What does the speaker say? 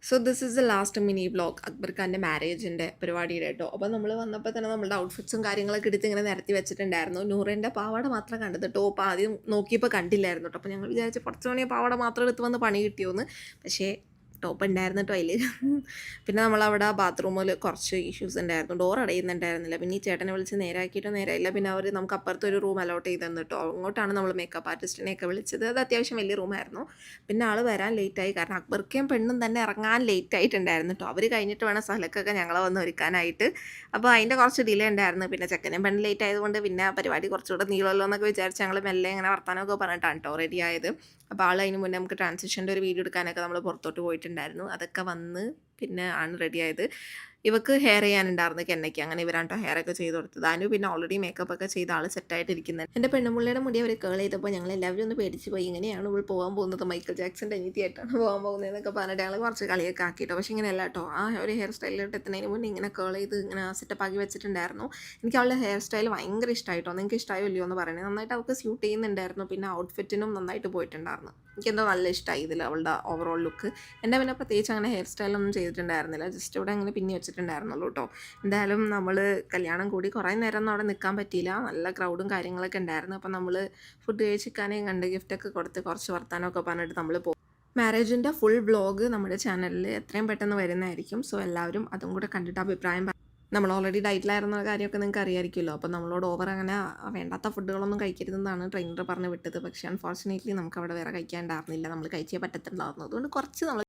So this is the last mini vlog Akbar ഖാൻ്റെ മാരേജിൻ്റെ പരിപാടിയുടെ കേട്ടോ. അപ്പോൾ നമ്മൾ വന്നപ്പോൾ തന്നെ നമ്മുടെ ഔട്ട്ഫിറ്റ്സും കാര്യങ്ങളൊക്കെ എടുത്ത് ഇങ്ങനെ നിരത്തി വെച്ചിട്ടുണ്ടായിരുന്നു. നൂറിൻ്റെ പാവാട മാത്രം കണ്ടത് ടോപ്പ് ആദ്യം നോക്കിയപ്പോൾ കണ്ടില്ലായിരുന്നു കേട്ടോ. അപ്പോൾ ഞങ്ങൾ വിചാരിച്ച് കുറച്ച് മണി പാവാട മാത്രം എടുത്ത് വന്ന് പണി കിട്ടിയോന്ന്. പക്ഷേ ടോപ്പ് ഉണ്ടായിരുന്നു കേട്ടോ അതിൽ. പിന്നെ നമ്മളവിടെ ബാത്റൂമിൽ കുറച്ച് ഇഷ്യൂസ് ഉണ്ടായിരുന്നു, ഡോർ അടയുന്നുണ്ടായിരുന്നില്ല. പിന്നെ ഈ ചേട്ടനെ വിളിച്ച് നേരാക്കിയിട്ടോ നേരായില്ല. പിന്നെ അവർ നമുക്ക് അപ്പുറത്തൊരു റൂം അലോട്ട് ചെയ്ത് തന്നു കേട്ടോ. അങ്ങോട്ടാണ് നമ്മൾ മേക്കപ്പ് ആർട്ടിസ്റ്റിനെയൊക്കെ വിളിച്ചത്. അത് അത്യാവശ്യം വലിയ റൂമായിരുന്നു. പിന്നെ ആൾ വരാൻ ലേറ്റായി, കാരണം അക്ബർക്കയും പെണ്ണും തന്നെ ഇറങ്ങാൻ ലേറ്റ് ആയിട്ടുണ്ടായിരുന്നു കേട്ടോ. അവർ കഴിഞ്ഞിട്ട് വേണം സ്ഥലക്കൊക്കെ ഞങ്ങളെ വന്ന് ഒരുക്കാനായിട്ട്. അപ്പോൾ അതിൻ്റെ കുറച്ച് ഡിലേ ഉണ്ടായിരുന്നു. പിന്നെ ചെക്കനും പെണ്ണ് ലേറ്റ് ആയതുകൊണ്ട് പിന്നെ പരിപാടി കുറച്ചുകൂടെ നീളമല്ലോ എന്നൊക്കെ വിചാരിച്ച് ഞങ്ങൾ മെല്ലെ ഇങ്ങനെ വർത്താനമൊക്കെ പറഞ്ഞിട്ടാണ് കേട്ടോ റെഡി ആയത്. അപ്പോൾ ആൾ അതിന് മുന്നേ നമുക്ക് ട്രാൻസിഷൻ്റെ ഒരു വീഡിയോ എടുക്കാനൊക്കെ നമ്മൾ പുറത്തോട്ട് പോയിട്ടുണ്ടായിരുന്നു. അതൊക്കെ വന്ന് പിന്നെ ആണ് റെഡി ആയത്. ഇവക്ക് ഹെയർ ചെയ്യാനുണ്ടായിരുന്നു കെന്നയ്ക്ക്. അങ്ങനെ ഇവരാണ് കേട്ടോ ഹെയറൊക്കെ ചെയ്ത് കൊടുത്തത്. അനു പിന്നെ ഓൾറെഡി മേക്കപ്പ് ഒക്കെ ചെയ്ത് ആൾ സെറ്റായിട്ടിരിക്കുന്നത്. എൻ്റെ പെണ്ണുമുള്ളിയുടെ മുടി അവർ കേൾ ചെയ്തപ്പോൾ ഞങ്ങൾ എല്ലാവരും ഒന്ന് പേടിച്ച് പോയി. ഇങ്ങനെയാണ് ഇവൾ പോകാൻ പോകുന്നത്, മൈക്കിൾ ജാക്സൻ്റെ അനിയത്തിയായിട്ടാണ് പോകാൻ പോകുന്നതെന്നൊക്കെ പറഞ്ഞിട്ട് ഞങ്ങൾ കുറച്ച് കളിയൊക്കെ ആക്കിയിട്ടോ. പക്ഷേ ഇങ്ങനെയല്ല കേട്ടോ, ആ ഒരു ഹെയർ സ്റ്റൈലിലോട്ട് എത്തുന്നതിന് മുന്നേ ഇങ്ങനെ കേൾ ചെയ്ത് ഇങ്ങനെ സെറ്റപ്പ് ആക്കി വെച്ചിട്ടുണ്ടായിരുന്നു. എനിക്ക് അവളുടെ ഹെയർ സ്റ്റൈൽ ഭയങ്കര ഇഷ്ടമായിട്ടോ. നിങ്ങൾക്ക് ഇഷ്ടമായോ ഇല്ലയോ എന്ന് പറയുന്നത്. നന്നായിട്ട് അവൾക്ക് സ്യൂട്ട് ചെയ്യുന്നുണ്ടായിരുന്നു. പിന്നെ ഔട്ട്ഫിറ്റിനും നന്നായിട്ട് പോയിട്ടുണ്ടായിരുന്നു. എനിക്കെന്തോ നല്ല ഇഷ്ടമായി ഇതിൽ അവളുടെ ഓവറോൾ ലുക്ക്. എൻ്റെ പിന്നെ പ്രത്യേകിച്ച് അങ്ങനെ ഹെയർ സ്റ്റൈലൊന്നും ചെയ്തിട്ടുണ്ടായിരുന്നില്ല, ജസ്റ്റ് ഇവിടെ അങ്ങനെ പിന്നെ വെച്ചിട്ടുണ്ടായിരുന്നുള്ളൂ കേട്ടോ. എന്തായാലും നമ്മൾ കല്യാണം കൂടി കുറേ നേരം ഒന്നും അവിടെ നിൽക്കാൻ പറ്റിയില്ല, നല്ല ക്രൗഡും കാര്യങ്ങളൊക്കെ ഉണ്ടായിരുന്നു. അപ്പോൾ നമ്മൾ ഫുഡ് കഴിച്ചിരിക്കാനേയും കണ്ട് ഗിഫ്റ്റൊക്കെ കൊടുത്ത് കുറച്ച് വർത്താനമൊക്കെ പറഞ്ഞിട്ട് നമ്മൾ പോകും. മാരേജിൻ്റെ ഫുൾ വ്ളോഗ് നമ്മുടെ ചാനലിൽ എത്രയും പെട്ടെന്ന് വരുന്നതായിരിക്കും. സോ എല്ലാവരും അതും കൂടെ കണ്ടിട്ട് അഭിപ്രായം നമ്മൾ ഓൾറെഡി ഡയറ്റിലായിരുന്ന കാര്യമൊക്കെ നിങ്ങൾക്ക് അറിയാമായിരിക്കുമല്ലോ. അപ്പോൾ നമ്മളോട് ഓവർ അങ്ങനെ വേണ്ടാത്ത ഫുഡുകളൊന്നും കഴിക്കരുതെന്നാണ് ട്രെയിനർ പറഞ്ഞ് വിട്ടത്. പക്ഷേ അൺഫോർച്ചുനേറ്റ്ലി നമുക്ക് അവിടെ വേറെ കഴിക്കാനുണ്ടായിരുന്നില്ല, നമ്മൾ കഴിച്ചേ പറ്റത്തുണ്ടായിരുന്നു. അതുകൊണ്ട് കുറച്ച് നമ്മൾ